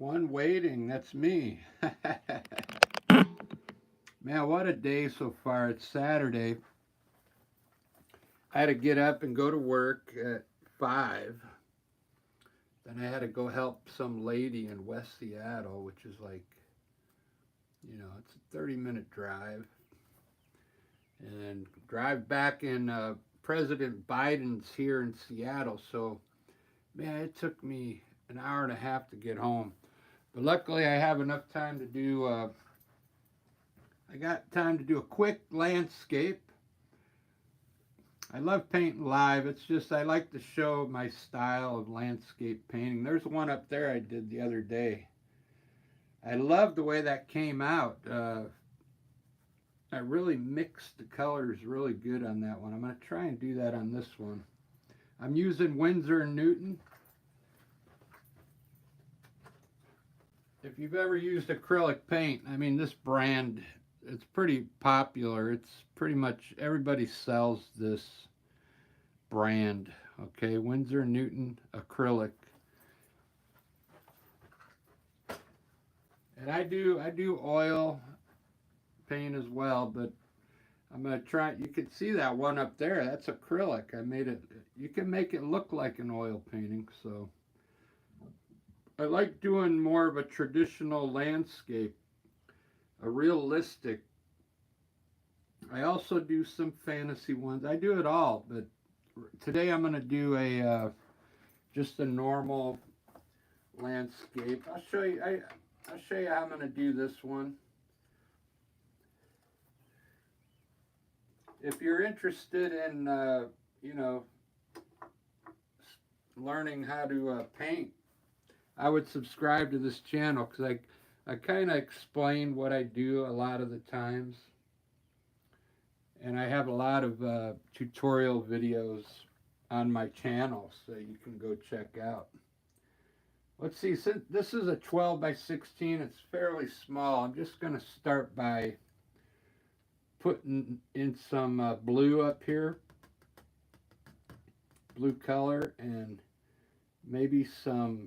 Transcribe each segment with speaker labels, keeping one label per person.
Speaker 1: One waiting, that's me. Man, what a day so far. It's Saturday. I had to get up and go to work at 5. Then I had to go help some lady in West Seattle, which is like, it's a 30-minute drive. And drive back in President Biden's here in Seattle. So, man, it took me an hour and a half to get home. But luckily, I have enough time to do I got time to do a quick landscape. I love painting live. It's just I like to show my style of landscape painting. There's one up there I did the other day. I love the way that came out. I really mixed the colors really good on that one. I'm going to try and do that on this one. I'm using Winsor & Newton. If you've ever used acrylic paint, I mean, this brand, it's pretty popular. It's pretty much everybody sells this brand. Okay, Winsor & Newton acrylic. And I do oil paint as well, but I'm gonna try. You can see that one up there. That's acrylic. I made it. You can make it look like an oil painting. So I like doing more of a traditional landscape, a realistic. I also do some fantasy ones. I do it all, but today I'm gonna do a just a normal landscape. I'll show you. I'll show you how I'm gonna do this one. If you're interested in, learning how to paint, I would subscribe to this channel because I kind of explain what I do a lot of the times. And I have a lot of tutorial videos on my channel, so you can go check out. Let's see, since this is a 12 by 16, it's fairly small. I'm just going to start by putting in some blue up here, blue color, and maybe some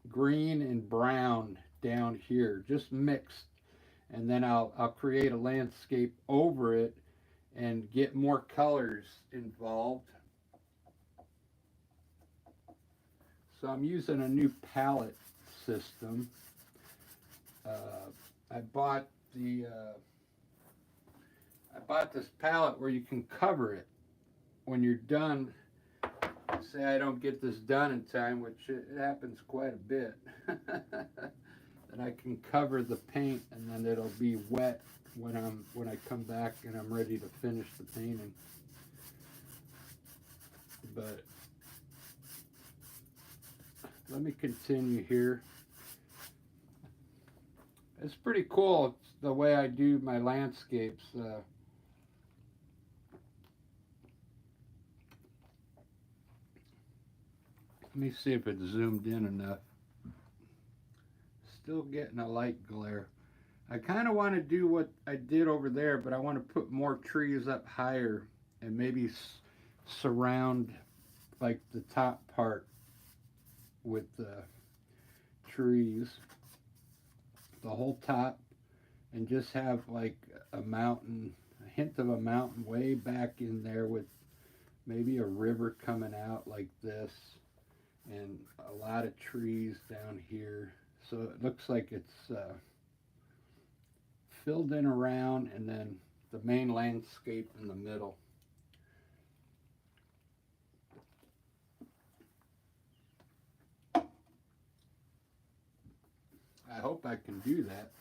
Speaker 1: green and brown down here, just mixed. And then I'll create a landscape over it and get more colors involved. So I'm using a new palette system. I bought this palette where you can cover it when you're done. Say I don't get this done in time, which it happens quite a bit. Then I can cover the paint, and then it'll be wet when I come back and I'm ready to finish the painting. But let me continue here. It's pretty cool. It's the way I do my landscapes. Let me see if it's zoomed in enough. Still getting a light glare. I kind of want to do what I did over there, but I want to put more trees up higher and maybe surround like the top part with trees, the whole top, and just have like a mountain, a hint of a mountain way back in there with maybe a river coming out like this, and a lot of trees down here. So it looks like it's filled in around, and then the main landscape in the middle. I hope I can do that.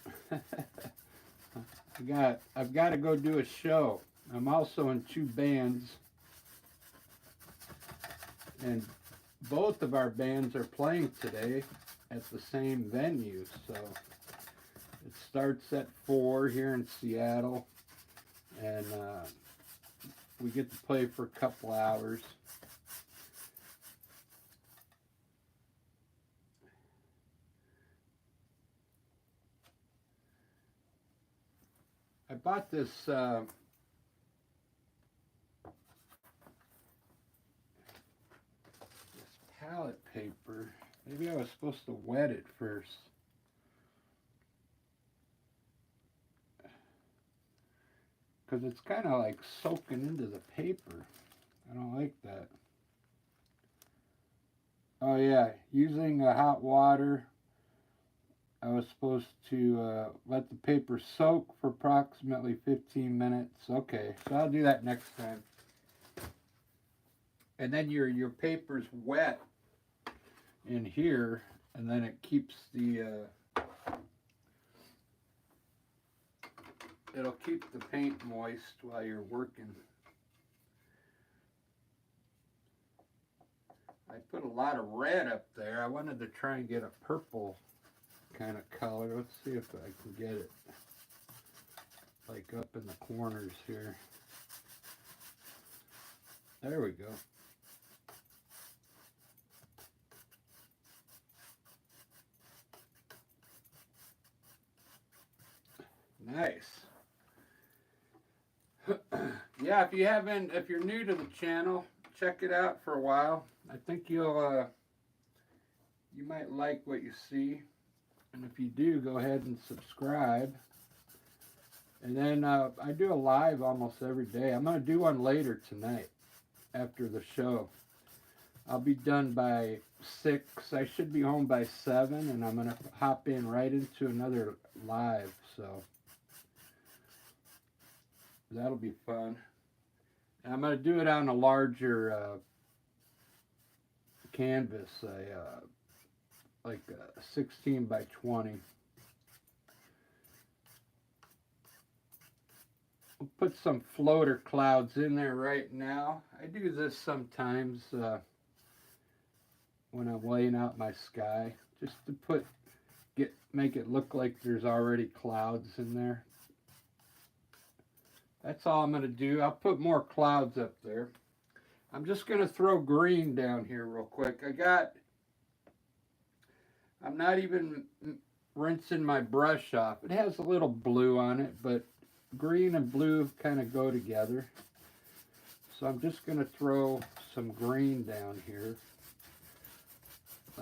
Speaker 1: I've got to go do a show. I'm also in 2 bands, and both of our bands are playing today at the same venue. So it starts at 4 here in Seattle, and we get to play for a couple hours. I bought this palette paper. They Maybe I was supposed to wet it first. Because it's kind of like soaking into the paper. I don't like that. Oh yeah, using hot water, I was supposed to let the paper soak for approximately 15 minutes. Okay, so I'll do that next time. And then your paper's wet in here, and then it keeps the it'll keep the paint moist while you're working. I put a lot of red up there. I wanted to try and get a purple kind of color. Let's see if I can get it like up in the corners here. There we go. Nice. Yeah, if you're new to the channel, check it out for a while. I think you might like what you see. And if you do, go ahead and subscribe. And then I do a live almost every day. I'm going to do one later tonight after the show. I'll be done by 6. I should be home by 7, and I'm going to hop in right into another live. So that'll be fun. And I'm going to do it on a larger canvas, like 16 by 20. I'll put some floater clouds in there right now. I do this sometimes when I'm laying out my sky, just to make it look like there's already clouds in there. That's all I'm going to do. I'll put more clouds up there. I'm just going to throw green down here real quick. I'm not even rinsing my brush off. It has a little blue on it, but green and blue kind of go together. So I'm just going to throw some green down here.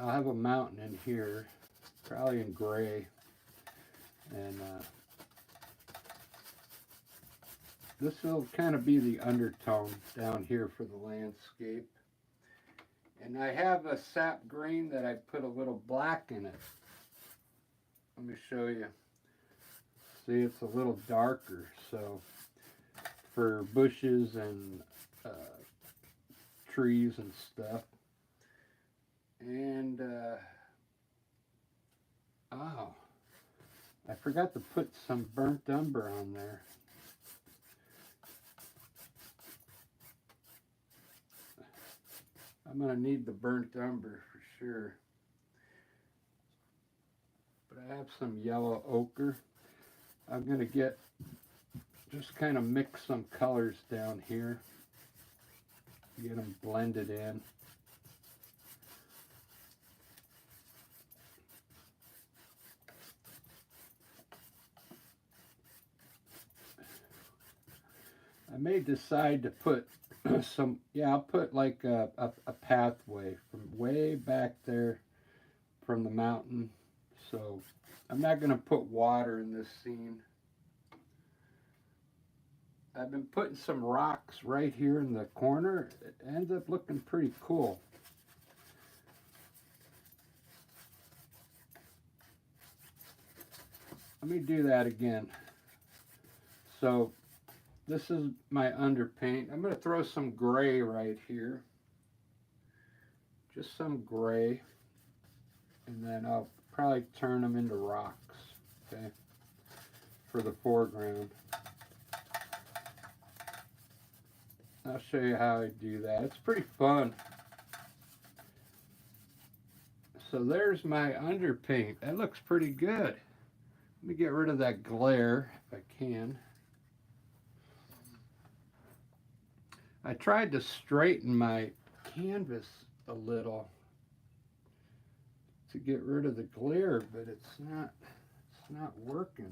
Speaker 1: I'll have a mountain in here, probably in gray. And this will kind of be the undertone down here for the landscape. And I have a sap green that I put a little black in it. Let me show you. See, it's a little darker, so for bushes and trees and stuff. And oh, I forgot to put some burnt umber on there. I'm going to need the burnt umber for sure. But I have some yellow ochre. I'm going to just kind of mix some colors down here. Get them blended in. I may decide to put I'll put like a pathway from way back there from the mountain. So I'm not going to put water in this scene. I've been putting some rocks right here in the corner. It ends up looking pretty cool. Let me do that again. So this is my underpaint. I'm going to throw some gray right here. Just some gray. And then I'll probably turn them into rocks, okay, for the foreground. I'll show you how I do that. It's pretty fun. So there's my underpaint. That looks pretty good. Let me get rid of that glare if I can. I tried to straighten my canvas a little to get rid of the glare, but it's not working.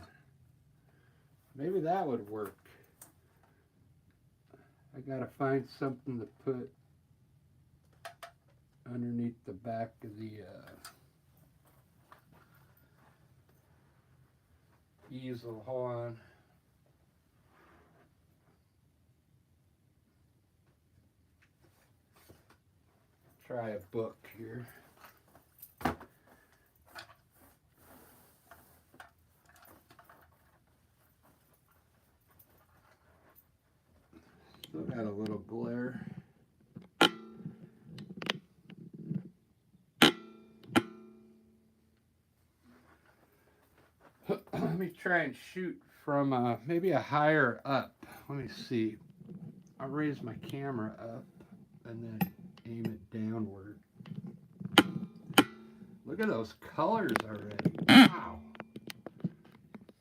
Speaker 1: Maybe that would work. I gotta find something to put underneath the back of the easel. Hold on. Try a book here. Still got a little glare. Let me try and shoot from maybe a higher up. Let me see. I'll raise my camera up and then aim it downward. Look at those colors already. Wow.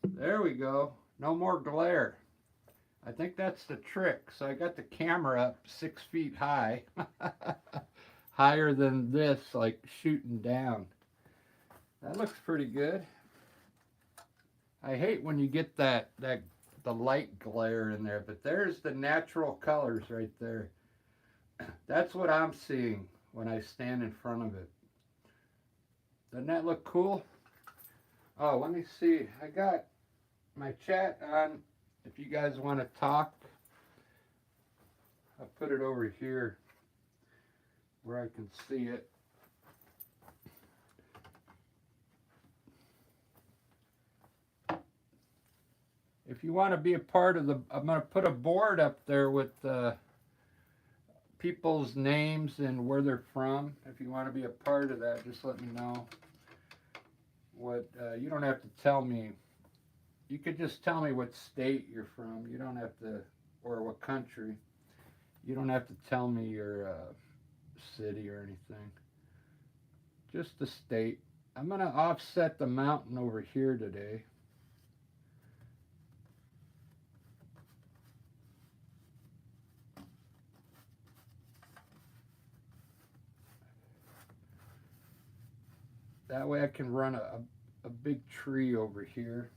Speaker 1: There we go. No more glare. I think that's the trick. So I got the camera up 6 feet high. Higher than this, like shooting down. That looks pretty good. I hate when you get the light glare in there, but there's the natural colors right there. That's what I'm seeing when I stand in front of it. Doesn't that look cool? Oh, let me see. I got my chat on. If you guys want to talk, I'll put it over here where I can see it. If you want to be a part of I'm going to put a board up there with people's names and where they're from. If you want to be a part of that, just let me know. You don't have to tell me. You could just tell me what state you're from. You don't have to, or what country. You don't have to tell me your city or anything. Just the state. I'm going to offset the mountain over here today. That way I can run a big tree over here.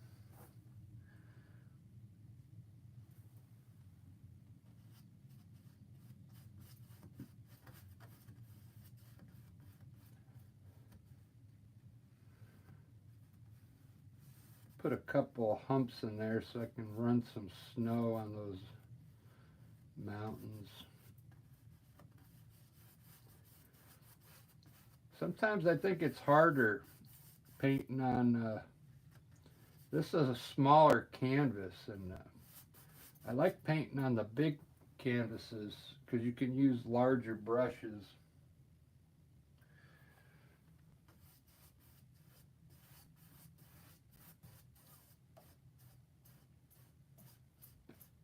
Speaker 1: Put a couple humps in there so I can run some snow on those mountains. Sometimes I think it's harder painting on, this is a smaller canvas, and I like painting on the big canvases because you can use larger brushes.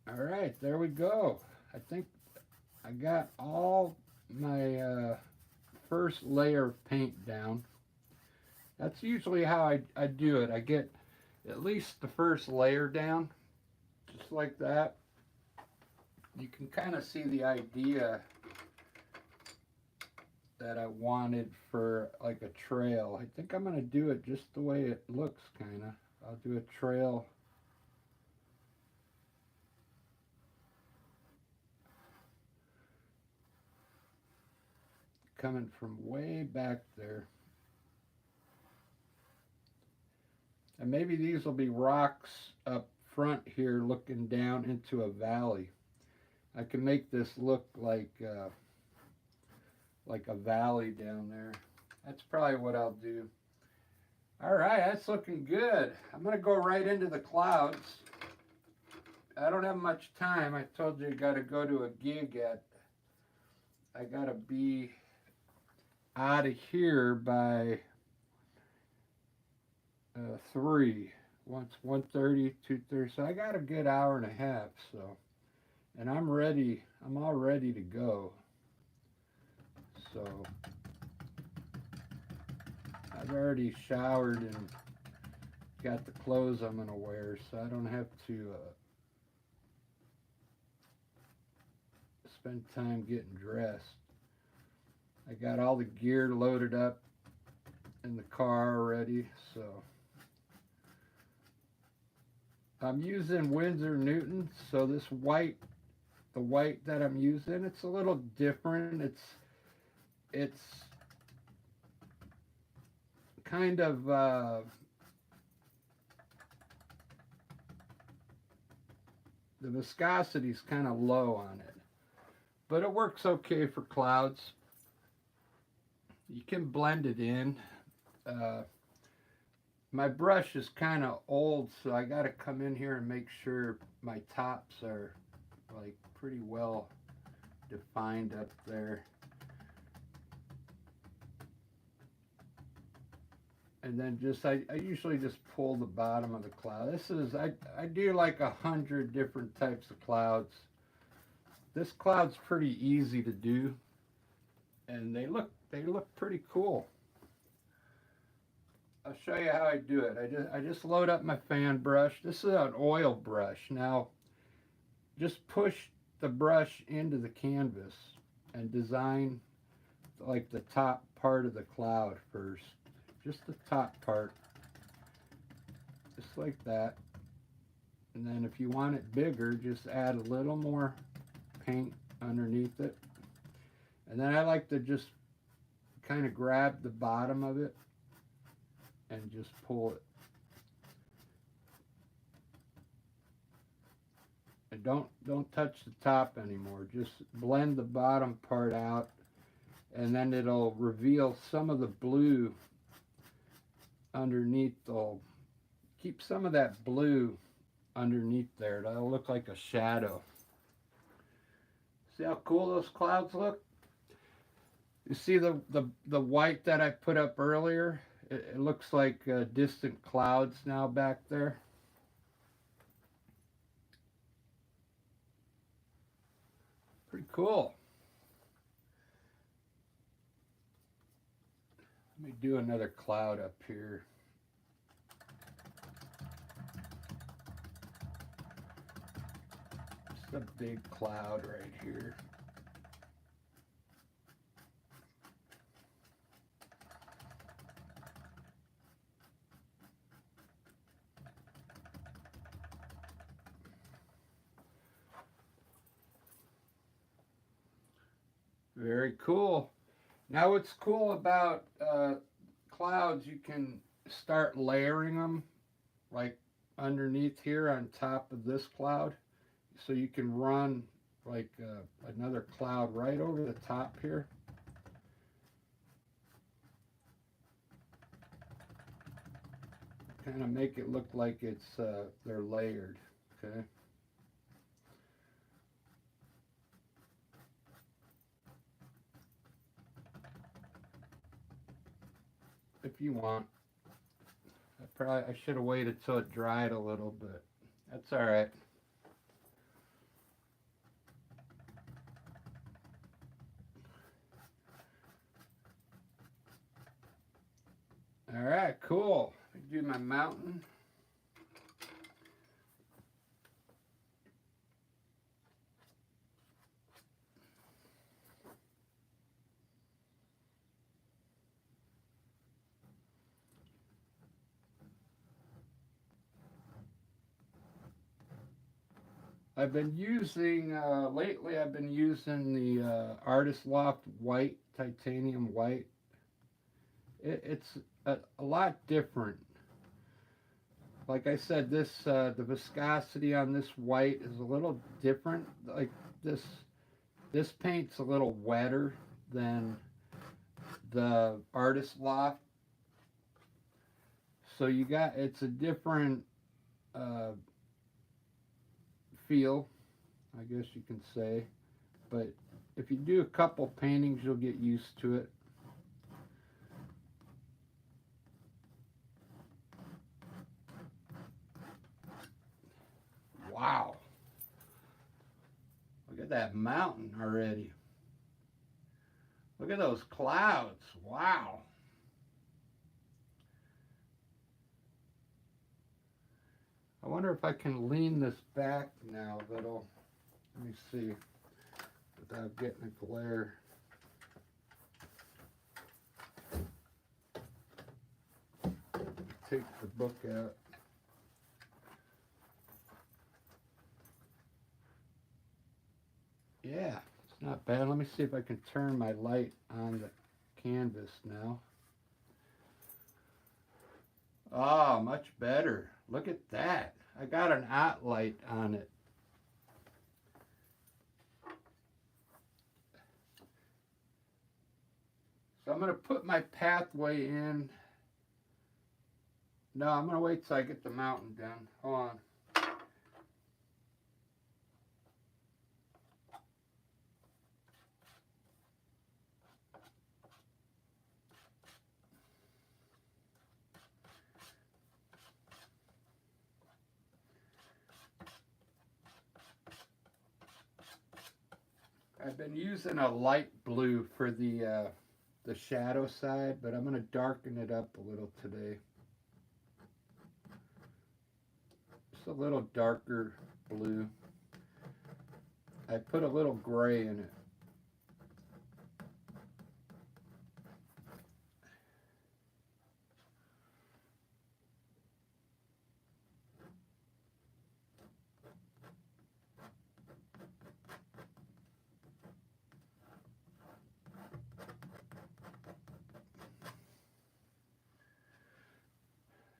Speaker 1: All right, there we go. I think I got all my first layer of paint down. That's usually how I do it. I get at least the first layer down, just like that. You can kind of see the idea that I wanted for like a trail. I think I'm going to do it just the way it looks, kind of. I'll do a trail. Coming from way back there. And maybe these will be rocks up front here looking down into a valley. I can make this look like a valley down there. That's probably what I'll do. All right, that's looking good. I'm going to go right into the clouds. I don't have much time. I told you I got to go to a gig I got to be out of here by 3. Once 1:30, 2:30. So I got a good hour and a half. So, and I'm ready. I'm all ready to go. So I've already showered and got the clothes I'm gonna wear, so I don't have to spend time getting dressed. I got all the gear loaded up in the car already, so I'm using Winsor Newton. So this white, the white that I'm using, it's a little different. It's kind of the viscosity is kind of low on it, but it works okay for clouds. You can blend it in. Uh, my brush is kind of old, so I got to come in here and make sure my tops are like pretty well defined up there. And then I usually just pull the bottom of the cloud. I do like 100 different types of clouds. This cloud's pretty easy to do, and they look pretty cool. I'll show you how I do it. I just load up my fan brush. This is an oil brush. Now, just push the brush into the canvas and design like the top part of the cloud first. Just the top part. Just like that. And then if you want it bigger, just add a little more paint underneath it. And then I like to just kind of grab the bottom of it and just pull it. And don't touch the top anymore. Just blend the bottom part out, and then it'll reveal some of the blue underneath. They'll keep some of that blue underneath there. That'll look like a shadow. See how cool those clouds look? You see the white that I put up earlier? It looks like distant clouds now back there. Pretty cool. Let me do another cloud up here. Just a big cloud right here. Very cool. Now what's cool about clouds, you can start layering them like underneath here on top of this cloud. So you can run like another cloud right over the top here. Kind of make it look like it's they're layered, okay? If you want. I should have waited till it dried a little, but that's all right. All right, cool. Do my mountain. I've been using, lately I've been using the Artist Loft white, titanium white. It's a lot different. Like I said, the viscosity on this white is a little different. Like this paint's a little wetter than the Artist Loft. So it's a different feel, I guess you can say. But if you do a couple paintings, you'll get used to it. Wow. Look at that mountain already. Look at those clouds. Wow. I wonder if I can lean this back now. Let me see, without getting a glare. Take the book out. Yeah, it's not bad. Let me see if I can turn my light on the canvas now. Oh, much better. Look at that. I got an art light on it. So I'm going to put my pathway in. No, I'm going to wait till I get the mountain done. Hold on. I've been using a light blue for the shadow side, but I'm going to darken it up a little today. Just a little darker blue. I put a little gray in it.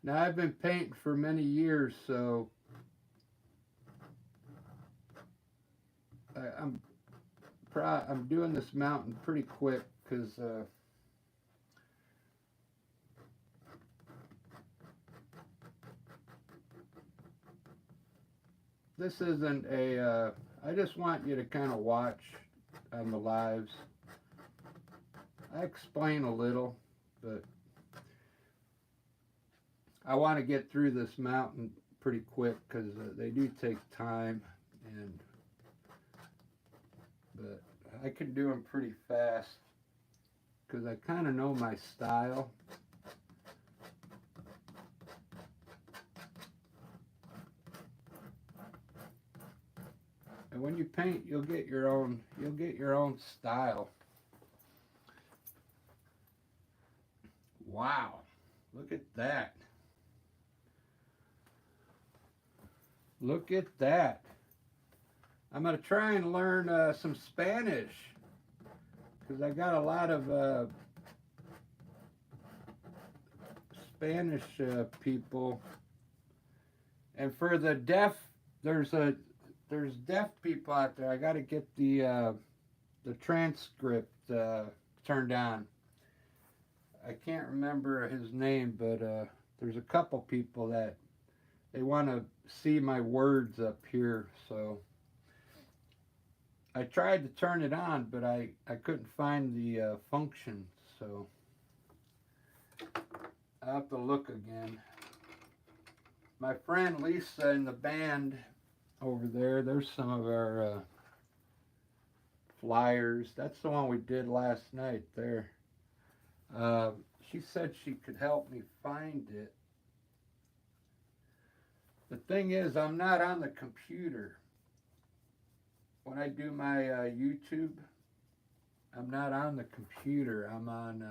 Speaker 1: Now I've been painting for many years, so I'm doing this mountain pretty quick because this isn't a. I just want you to kind of watch on the lives. I explain a little, but I want to get through this mountain pretty quick because they do take time, but I can do them pretty fast because I kind of know my style. And when you paint, you'll get your own style. Wow, look at that. Look at that. I'm going to try and learn some Spanish because I got a lot of Spanish people. And for the deaf, there's deaf people out there. I got to get the transcript turned on. I can't remember his name, but there's a couple people that they want to see my words up here, so I tried to turn it on, but I couldn't find the function, so I'll have to look again. My friend Lisa in the band over there, there's some of our flyers. That's the one we did last night there. She said she could help me find it. The thing is, I'm not on the computer. When I do my YouTube, I'm not on the computer. I'm on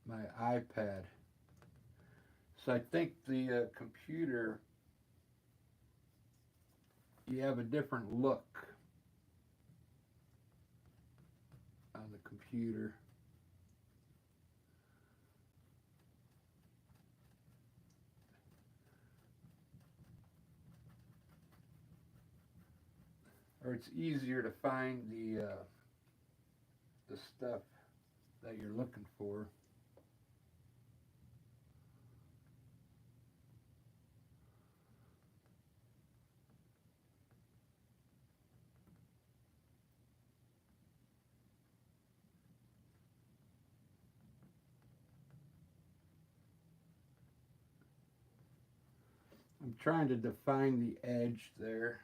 Speaker 1: my iPad. So I think the computer, you have a different look on the computer. Or it's easier to find the stuff that you're looking for. I'm trying to define the edge there.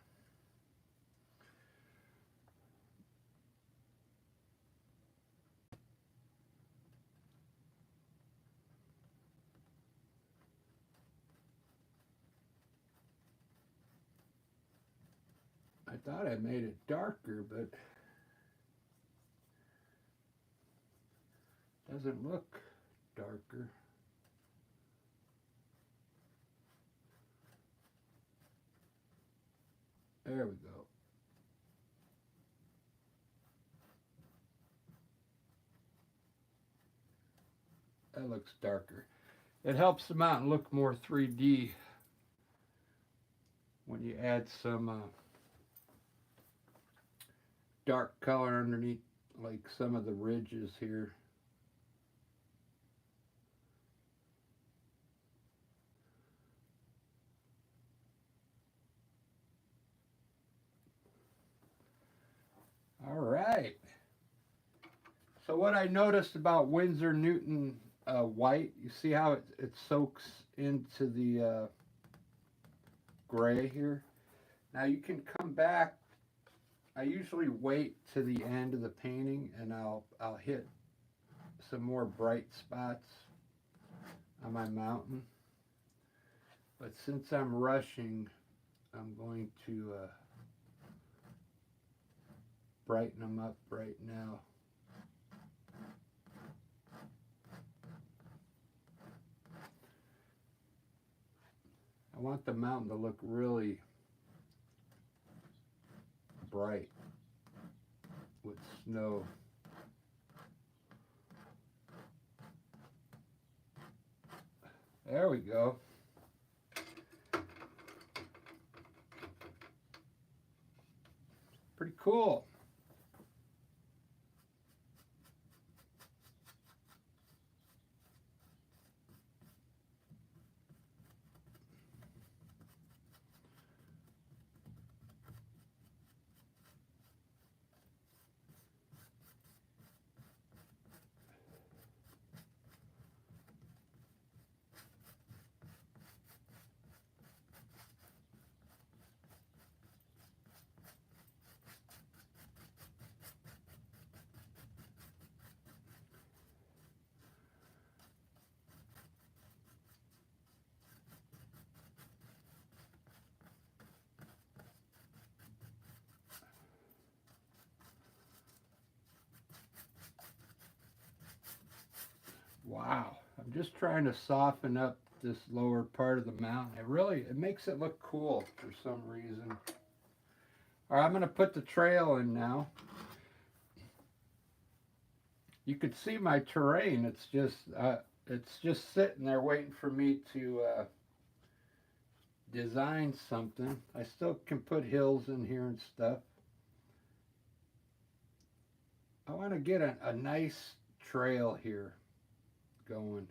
Speaker 1: I thought I made it darker, but it doesn't look darker. There we go. That looks darker. It helps the mountain look more 3D when you add some dark color underneath, like some of the ridges here. All right. So what I noticed about Winsor Newton white, you see how it soaks into the gray here? Now you can come back. I usually wait to the end of the painting and I'll hit some more bright spots on my mountain. But since I'm rushing, I'm going to brighten them up right now. I want the mountain to look really bright with snow. There we go. Pretty cool. Wow. I'm just trying to soften up this lower part of the mountain. It makes it look cool for some reason. All right, I'm going to put the trail in now. You could see my terrain. It's just sitting there waiting for me to design something. I still can put hills in here and stuff. I want to get a nice trail here going.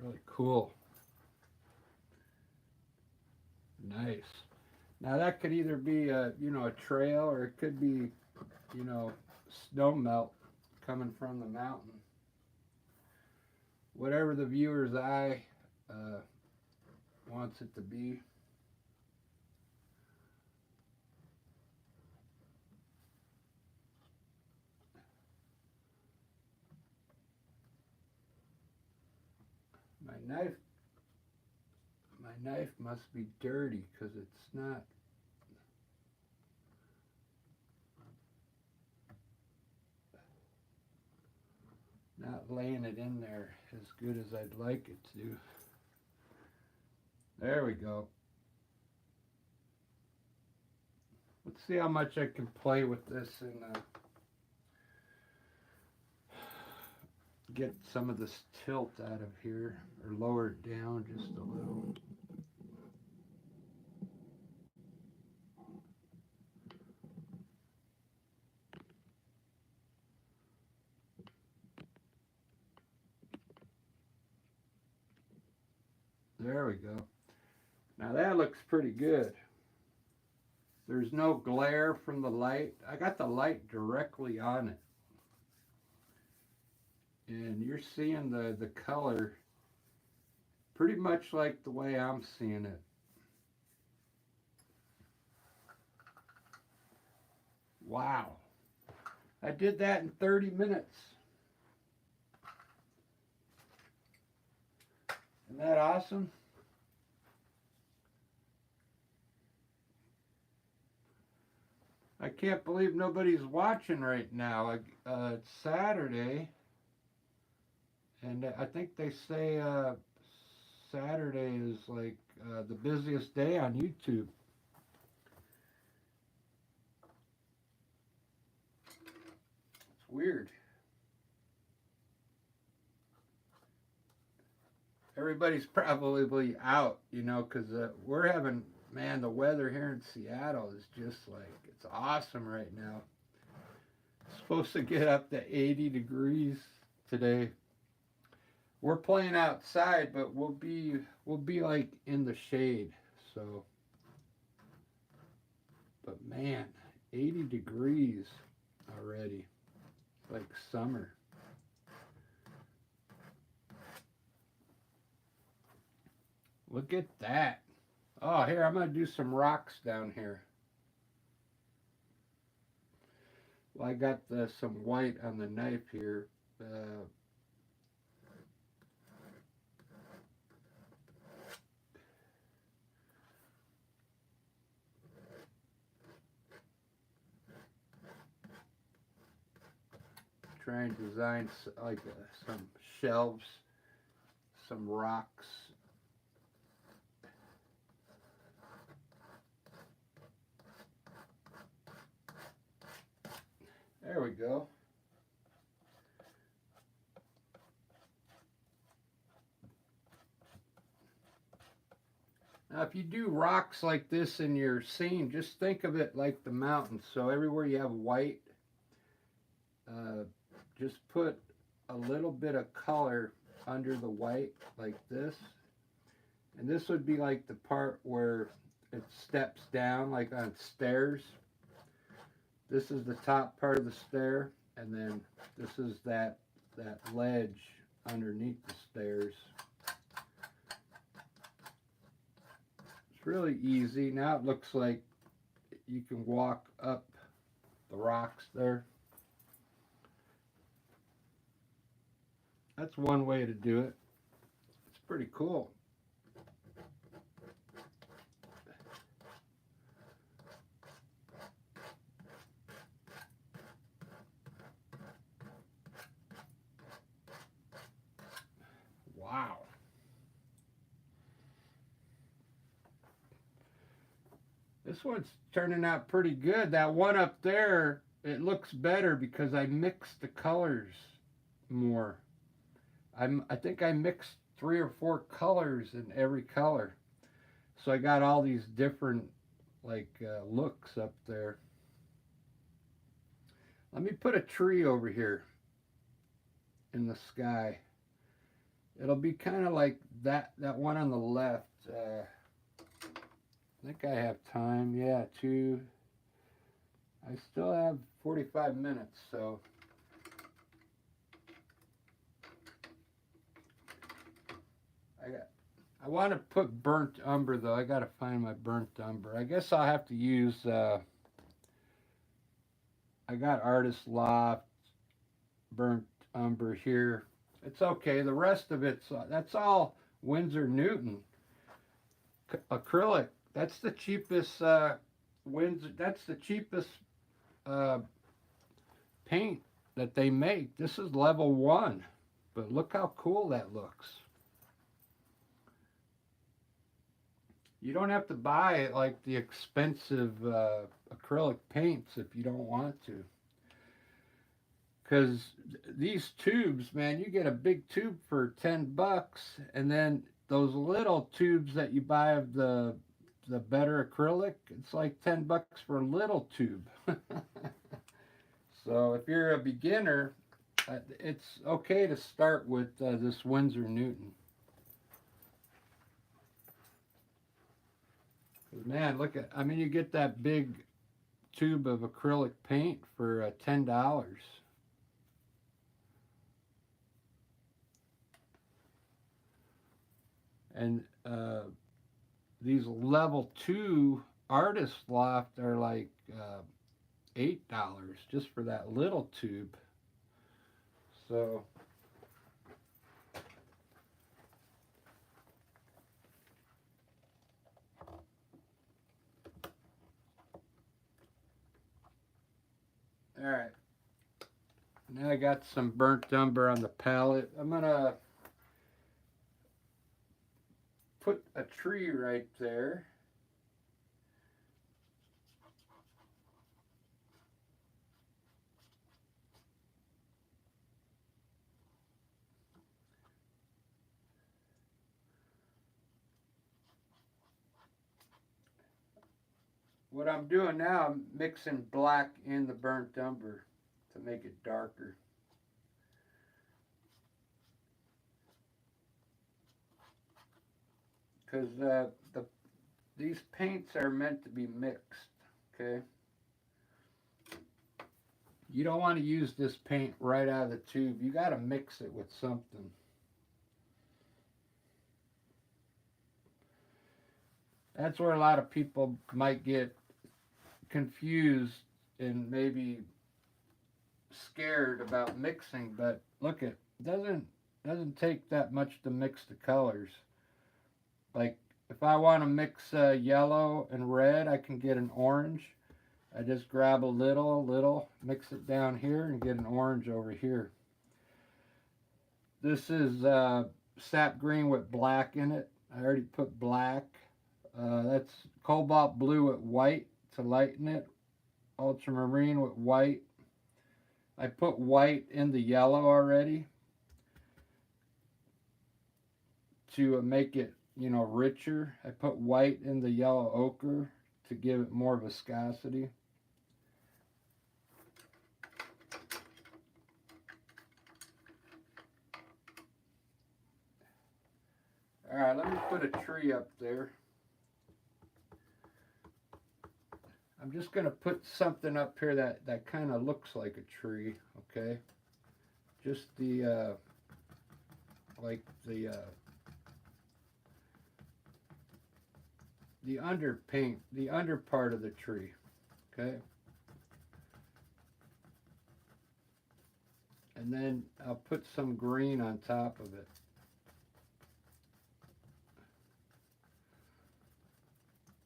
Speaker 1: Really cool. Nice. Now that could either be a trail or it could be, you know, snow melt coming from the mountain. Whatever the viewer's eye uh, wants it to be. My knife, my knife must be dirty because it's not laying it in there as good as I'd like it to. There we go. Let's see how much I can play with this and get some of this tilt out of here, or lower it down just a little. There we go. Now that looks pretty good. There's no glare from the light. I got the light directly on it. And you're seeing the color pretty much like the way I'm seeing it. Wow. I did that in 30 minutes. Isn't that awesome? I can't believe nobody's watching right now. It's Saturday, and I think they say Saturday is like the busiest day on YouTube. It's weird. Everybody's probably out, you know, because we're having, man, the weather here in Seattle is just like, it's awesome right now. It's supposed to get up to 80 degrees today. We're playing outside, but we'll be like in the shade. So, but man, 80 degrees already. It's like summer. Look at that. Oh, here, I'm going to do some rocks down here. Well, I got some white on the knife here. Try and design like some shelves, some rocks. There we go. Now, if you do rocks like this in your scene, just think of it like the mountains. So everywhere you have white, just put a little bit of color under the white like this. And this would be like the part where it steps down like on stairs. This is the top part of the stair, and then this is that ledge underneath the stairs. It's really easy. Now it looks like you can walk up the rocks there. That's one way to do it. It's pretty cool. Wow. This one's turning out pretty good. That one up there, it looks better because I mixed the colors more. I think I mixed 3 or 4 colors in every color. So I got all these different like looks up there. Let me put a tree over here in the sky. It'll be kind of like that one on the left. I think I have time. Yeah, I still have 45 minutes, so. I want to put burnt umber though. I got to find my burnt umber. I guess I'll have to use, I got Artist Loft burnt umber here. It's okay. The rest of that's all Winsor Newton acrylic. That's the cheapest That's the cheapest paint that they make. This is level 1, but look how cool that looks. You don't have to buy like the expensive acrylic paints if you don't want to. Because these tubes, man, you get a big tube for $10, and then those little tubes that you buy of the better acrylic, it's like $10 for a little tube. So if you're a beginner, it's okay to start with this Winsor Newton. Man, look at, I mean, you get that big tube of acrylic paint for $10. And these level 2 artist loft are like $8 just for that little tube. So all right, now I got some burnt umber on the palette. I'm gonna put a tree right there. What I'm doing now, I'm mixing black in the burnt umber to make it darker. Because these paints are meant to be mixed, okay? You don't want to use this paint right out of the tube. You got to mix it with something. That's where a lot of people might get confused and maybe scared about mixing, but look, it doesn't take that much to mix the colors. Like if I want to mix yellow and red, I can get an orange. I just grab a little, mix it down here and get an orange over here. This is sap green with black in it. I already put black. That's cobalt blue with white to lighten it. Ultramarine with white. I put white in the yellow already to make it, richer. I put white in the yellow ochre to give it more viscosity. All right, let me put a tree up there. I'm just going to put something up here that kind of looks like a tree, okay? Just the, like the underpaint, the under part of the tree, okay? And then I'll put some green on top of it.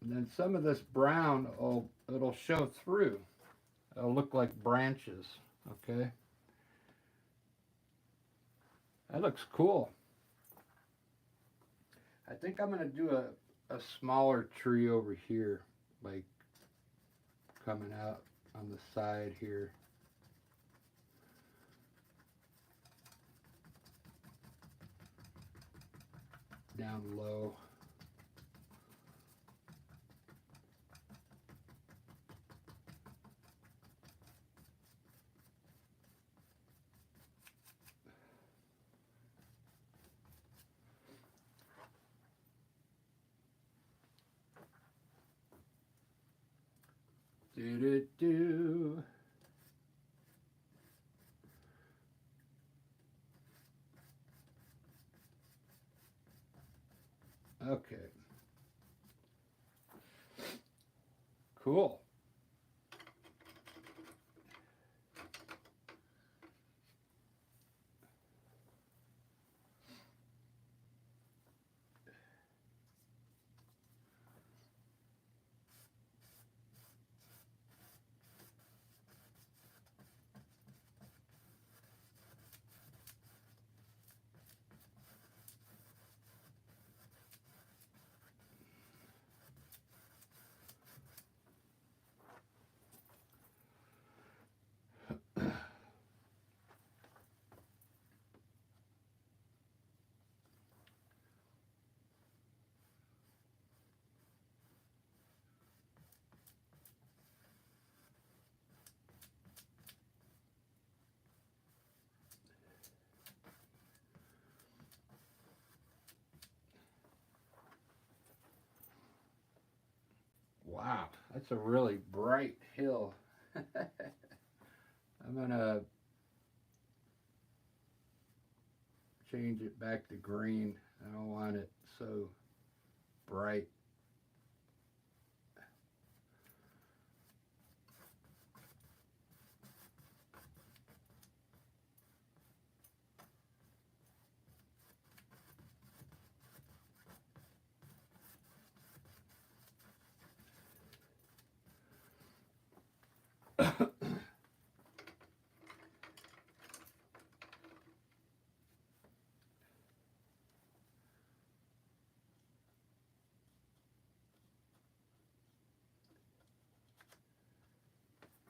Speaker 1: And then some of this brown, it'll show through. It'll look like branches, okay? That looks cool. I think I'm going to do a smaller tree over here, like coming out on the side here. Down low. Do. Okay. Cool. That's a really bright hill. I'm gonna change it back to green. I don't want it so bright.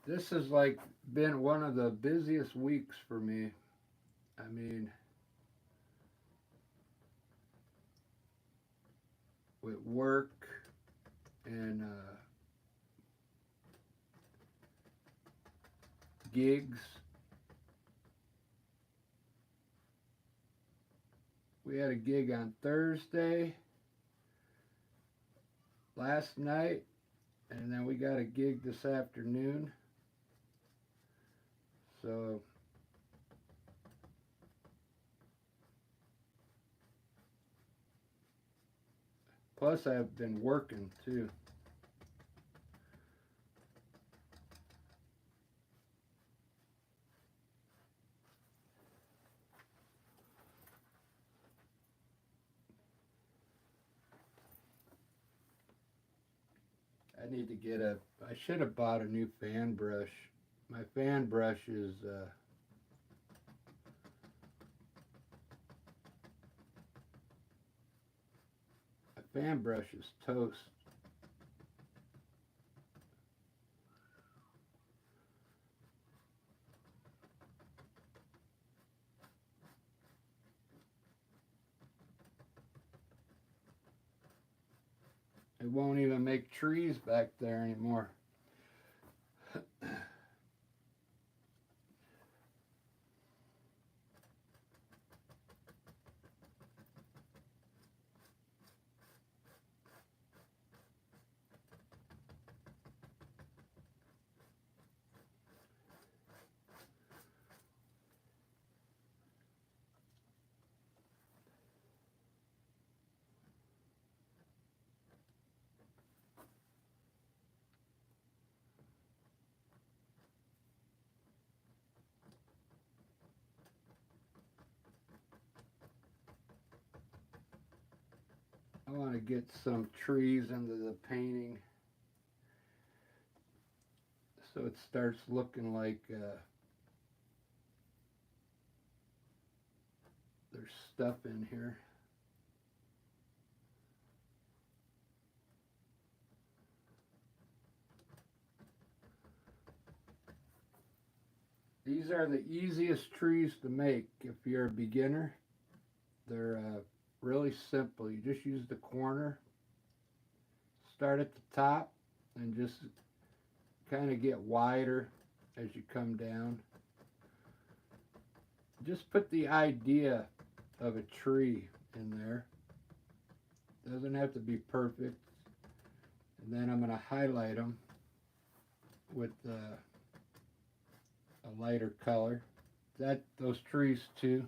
Speaker 1: This has like been one of the busiest weeks for me. I mean, with work and gigs. We had a gig on Thursday last night, and then we got a gig this afternoon. So plus I've been working too. I need to get a. I should have bought a new fan brush. My fan brush is my fan brush is toast. It won't even make trees back there anymore. I want to get some trees into the painting so it starts looking like there's stuff in here. These are the easiest trees to make if you're a beginner. They're really simple. You just use the corner, start at the top, and just kind of get wider as you come down. Just put the idea of a tree in there. Doesn't have to be perfect. And then I'm going to highlight them with a lighter color. Those trees too.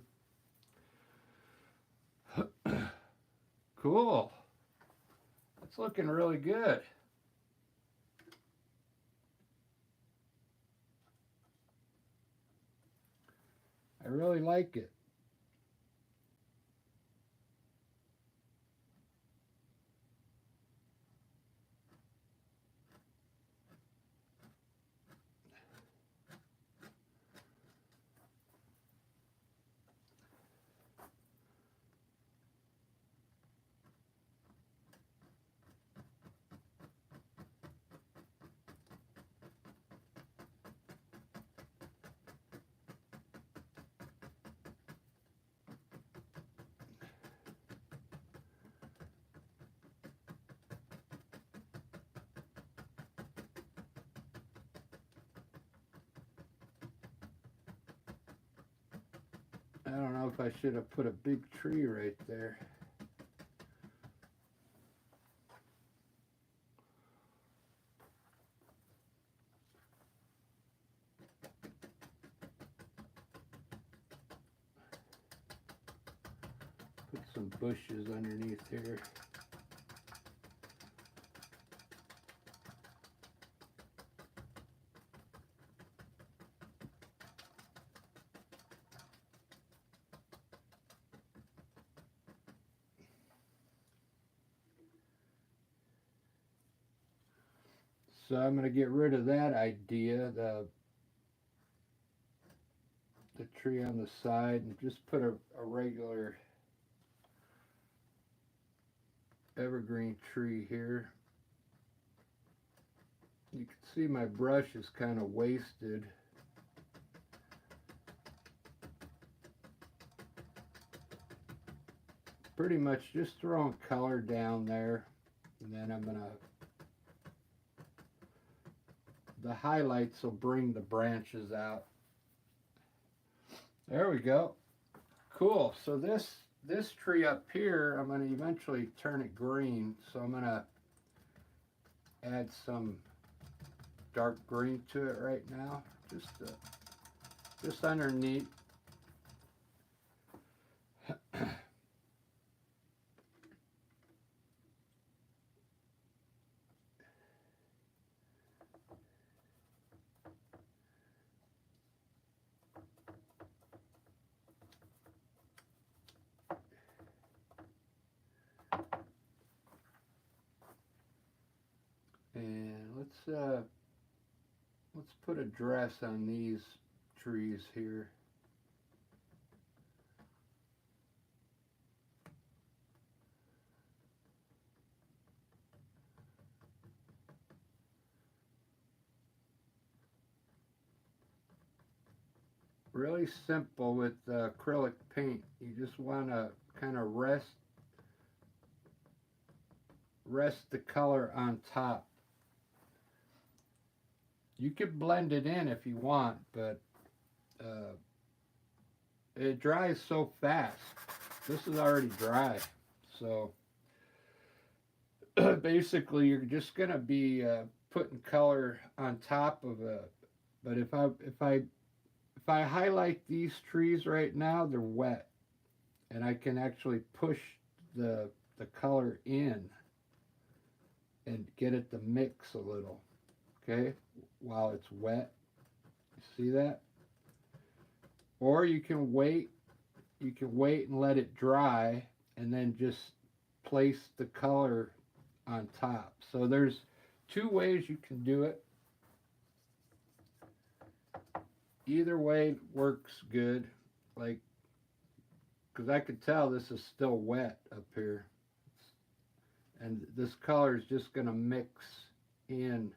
Speaker 1: Cool. That's looking really good. I really like it. I don't know if I should have put a big tree right there. some bushes underneath here. So I'm going to get rid of that idea, the tree on the side, and just put a regular evergreen tree here. You can see my brush is kind of wasted. Pretty much just throwing color down there, and then I'm gonna, the highlights will bring the branches out. There we go. Cool. So this tree up here, I'm going to eventually turn it green. So I'm going to add some dark green to it right now, just underneath. And let's put a dress on these trees here. Really simple with acrylic paint. You just want to kind of rest the color on top. You could blend it in if you want, but it dries so fast. This is already dry, so basically you're just gonna be putting color on top of it. But if I highlight these trees right now, they're wet, and I can actually push the color in and get it to mix a little, okay, while it's wet. You see that? Or you can wait and let it dry and then just place the color on top. So there's two ways you can do it. Either way works good, like, because I could tell this is still wet up here. And this color is just going to mix in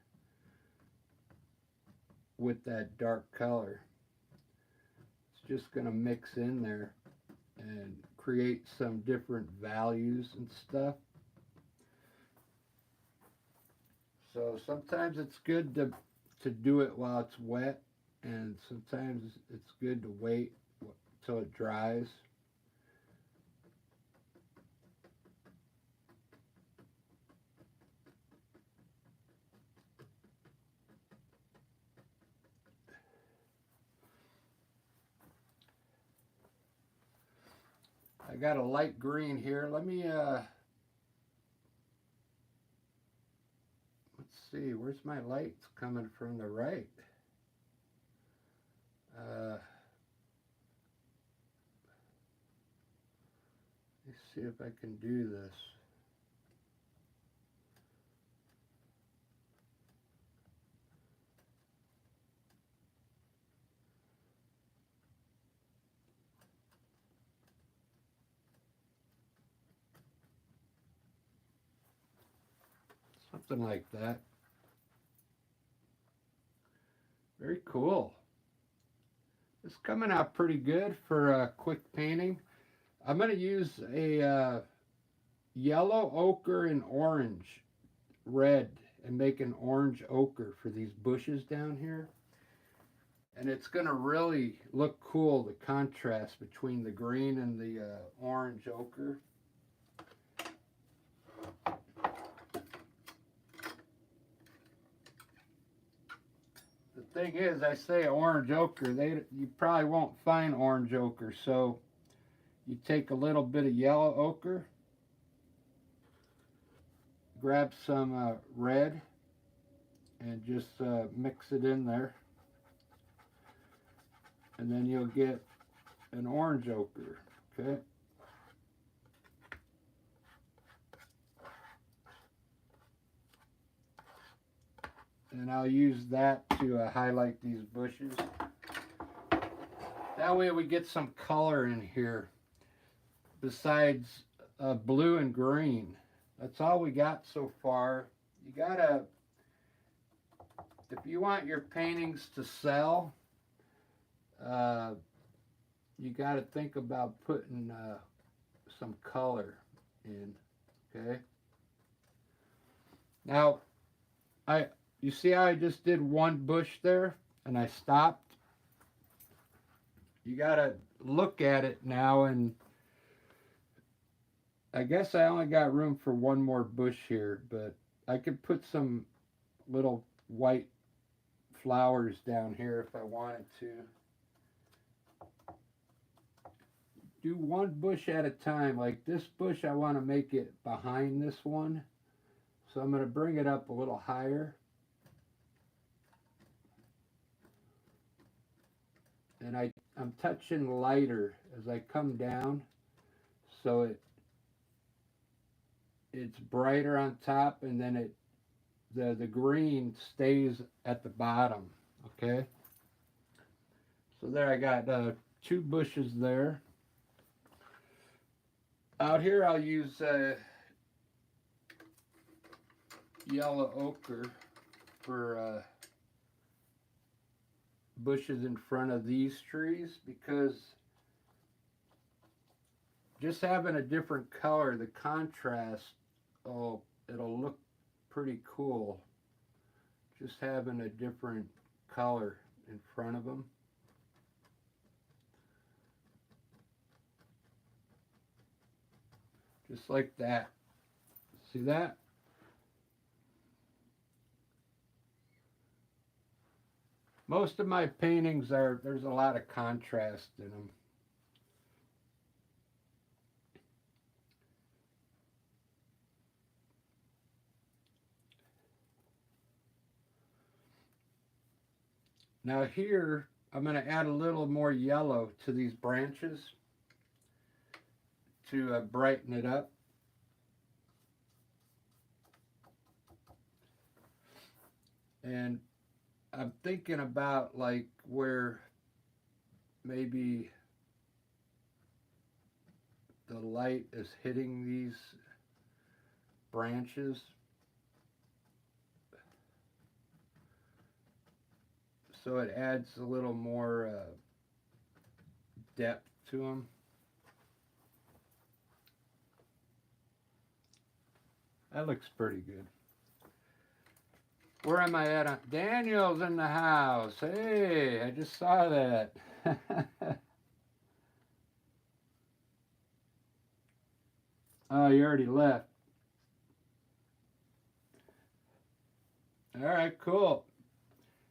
Speaker 1: with that dark color. It's just going to mix in there and create some different values and stuff. So sometimes it's good to do it while it's wet, and sometimes it's good to wait till it dries. I got a light green here. Let me let's see, where's my lights coming from the right? Let's see if I can do this. Something like that. Very cool. It's coming out pretty good for quick painting. I'm going to use a yellow, ochre, and orange, red, and make an orange ochre for these bushes down here. And it's going to really look cool, the contrast between the green and the orange ochre. The thing is, I say orange ochre, you probably won't find orange ochre, so You take a little bit of yellow ochre, grab some red, and just mix it in there. And then you'll get an orange ochre, okay? And I'll use that to highlight these bushes. That way we get some color in here besides blue and green. That's all we got so far. You gotta, if you want your paintings to sell, you gotta think about putting some color in, okay? Now, you see how I just did one bush there and I stopped? You gotta look at it now, and I guess I only got room for one more bush here, but I could put some little white flowers down here if I wanted to. Do one bush at a time. Like this bush, I want to make it behind this one. So I'm going to bring it up a little higher. And I'm touching lighter as I come down, so it's brighter on top, and then the green stays at the bottom. Okay. So there I got 2 bushes there. Out here I'll use yellow ochre for bushes in front of these trees, because just having a different color, the contrast, oh, it'll look pretty cool. Just having a different color in front of them. Just like that. See that? Most of my paintings there's a lot of contrast in them. Now here, I'm going to add a little more yellow to these branches to brighten it up. And I'm thinking about like where maybe the light is hitting these branches. So it adds a little more depth to them. That looks pretty good. Where am I at? Daniel's in the house. Hey, I just saw that. Oh, you already left. All right, cool.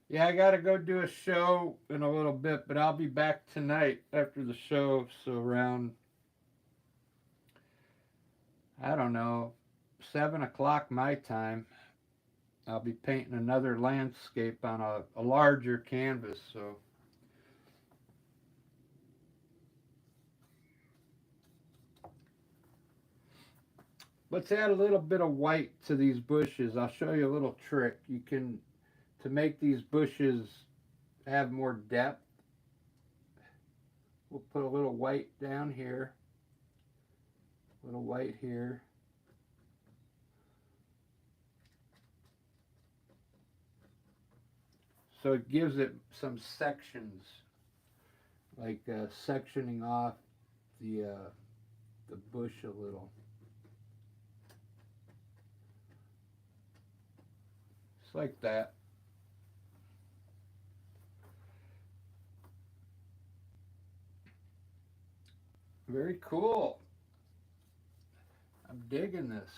Speaker 1: Yeah, I got to go do a show in a little bit, but I'll be back tonight after the show. So around, I don't know, 7 o'clock my time, I'll be painting another landscape on a larger canvas. So let's add a little bit of white to these bushes. I'll show you a little trick. You can, to make these bushes have more depth, we'll put a little white down here, a little white here. So it gives it some sections, like sectioning off the bush a little. Just like that. Very cool. I'm digging this.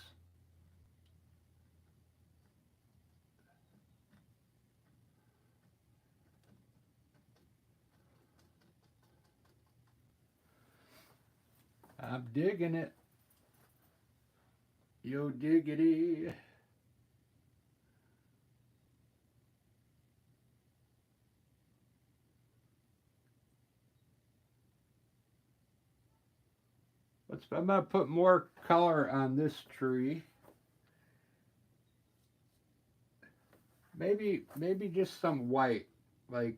Speaker 1: I'm digging it. Yo diggity. I'm going to put more color on this tree. Maybe just some white, like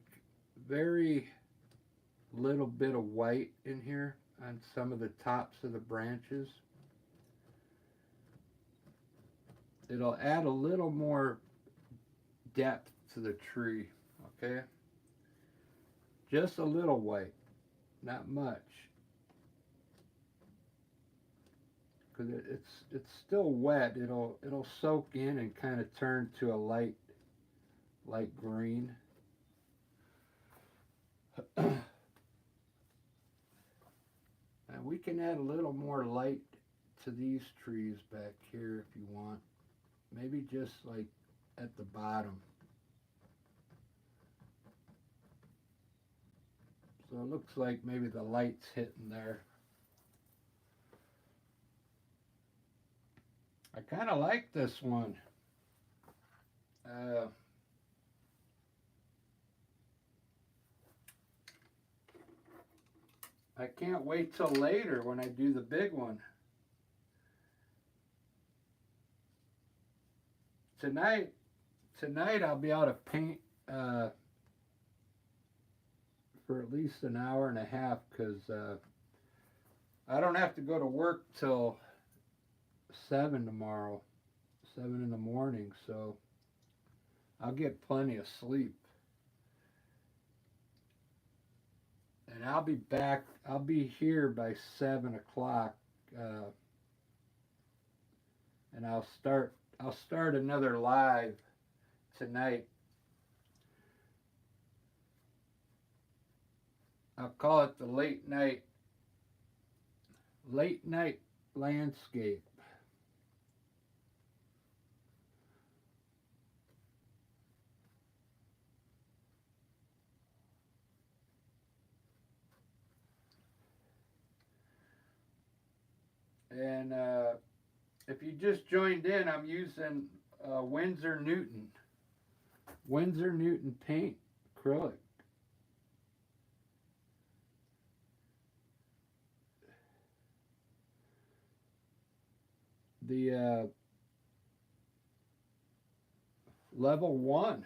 Speaker 1: very little bit of white in here on some of the tops of the branches. It'll add a little more depth to the tree, okay? Just a little white, not much. Because it's still wet. It'll soak in and kind of turn to a light green. And we can add a little more light to these trees back here if you want. Maybe just like at the bottom. So it looks like maybe the light's hitting there. I kind of like this one. I can't wait till later when I do the big one. Tonight I'll be out of paint for at least an hour and a half because I don't have to go to work till 7 tomorrow, 7 in the morning, so I'll get plenty of sleep. And I'll be back, I'll be here by 7 o'clock, and I'll start another live tonight. I'll call it the late night landscape. And if you just joined in, I'm using Winsor Newton paint acrylic. The level 1.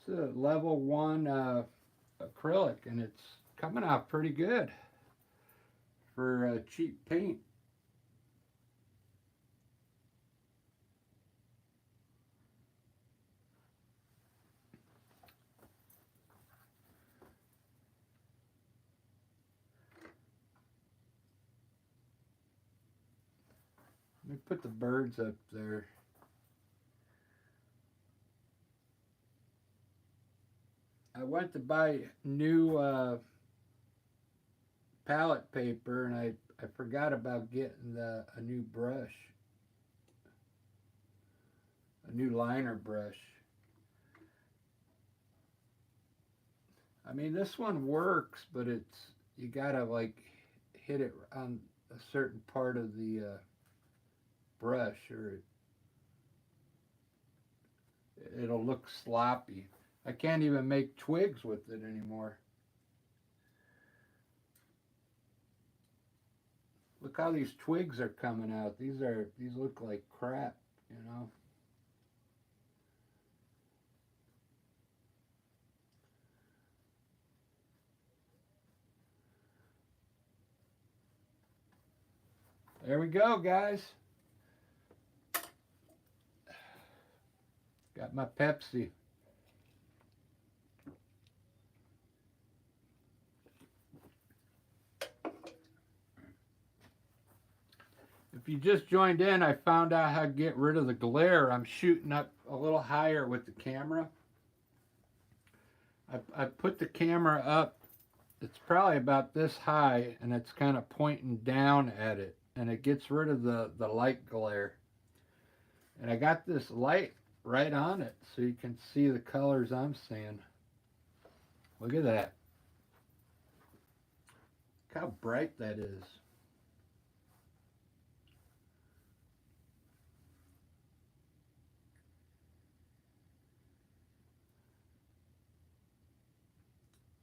Speaker 1: It's a level 1 acrylic, and it's coming out pretty good for cheap paint. Let me put the birds up there. I went to buy new palette paper, and I forgot about getting a new brush, a new liner brush. I mean, this one works, but you gotta like hit it on a certain part of the brush, or it'll look sloppy. I can't even make twigs with it anymore. Look how these twigs are coming out. These look like crap, you know. There we go, guys. Got my Pepsi. If you just joined in, I found out how to get rid of the glare. I'm shooting up a little higher with the camera. I put the camera up It's probably about this high, and it's kind of pointing down at it, and it gets rid of the light glare. And I got this light right on it so you can see the colors I'm seeing. Look at that. Look how bright that is.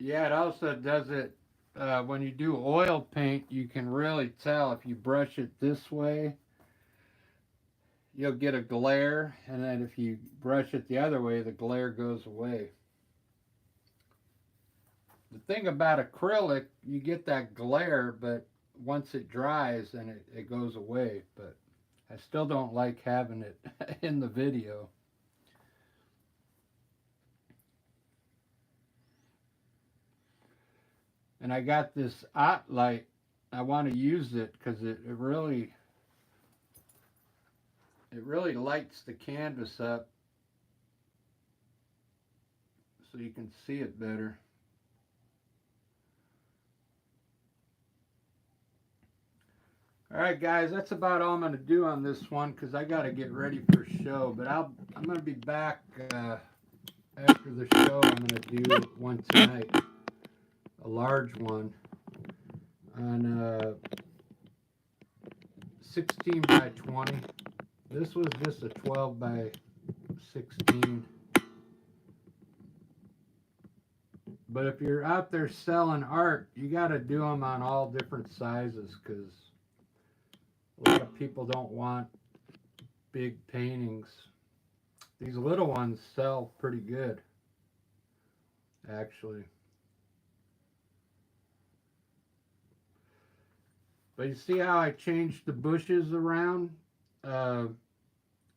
Speaker 1: Yeah, it also does it when you do oil paint. You can really tell if you brush it this way, you'll get a glare, and then if you brush it the other way, the glare goes away. The thing about acrylic, you get that glare, but once it dries, then it goes away. But I still don't like having it in the video. And I got this ot light. I want to use it because it really lights the canvas up so you can see it better. All right, guys, that's about all I'm going to do on this one because I got to get ready for show. But I'm going to be back after the show. I'm going to do one tonight, a large one on 16 by 20. This was just a 12 by 16. But if you're out there selling art, you got to do them on all different sizes because a lot of people don't want big paintings. These little ones sell pretty good, actually. But you see how I changed the bushes around? Uh,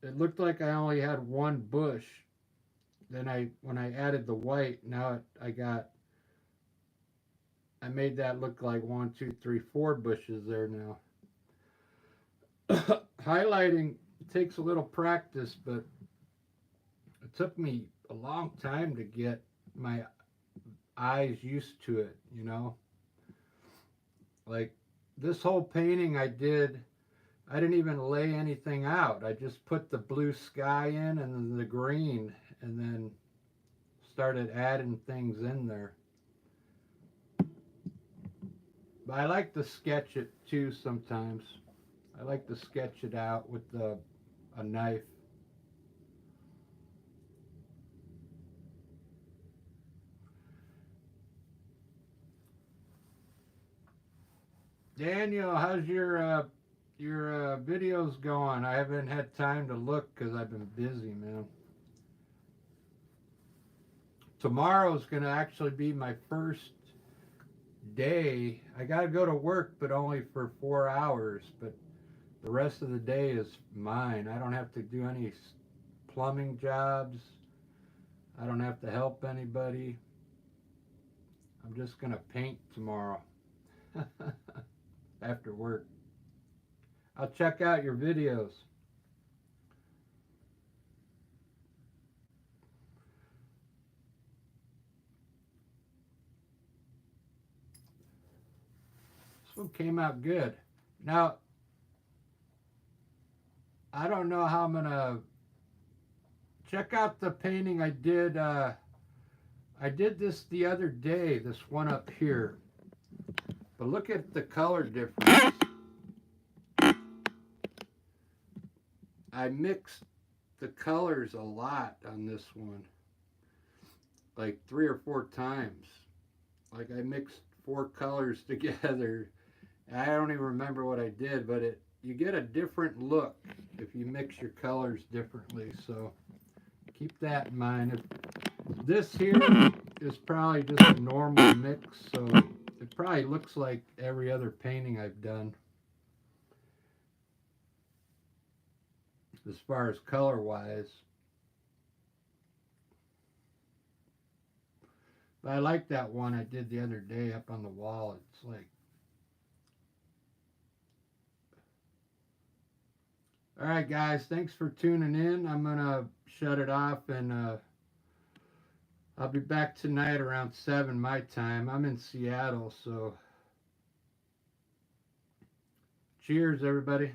Speaker 1: it looked like I only had one bush. Then when I added the white, now I made that look like 1, 2, 3, 4 bushes there now. Highlighting takes a little practice, but it took me a long time to get my eyes used to it, you know? Like this whole painting I didn't even lay anything out. I just put the blue sky in and then the green and then started adding things in there. But I like to sketch it too sometimes. I like to sketch it out with a knife. Daniel, how's your videos going? I haven't had time to look because I've been busy, man. Tomorrow's gonna actually be my first day. I gotta go to work, but only for 4 hours. But the rest of the day is mine. I don't have to do any plumbing jobs. I don't have to help anybody. I'm just gonna paint tomorrow after work. I'll check out your videos. This one came out good. Now, I don't know how I'm gonna check out the painting I did. I did this the other day, this one up here. But look at the color difference. I mixed the colors a lot on this one. Like 3 or 4 times. Like I mixed 4 colors together. I don't even remember what I did, but you get a different look if you mix your colors differently. So keep that in mind. This here is probably just a normal mix, so it probably looks like every other painting I've done as far as color wise. But I like that one I did the other day up on the wall. It's like, all right, guys, thanks for tuning in. I'm gonna shut it off and I'll be back tonight around 7 my time. I'm in Seattle, so cheers, everybody.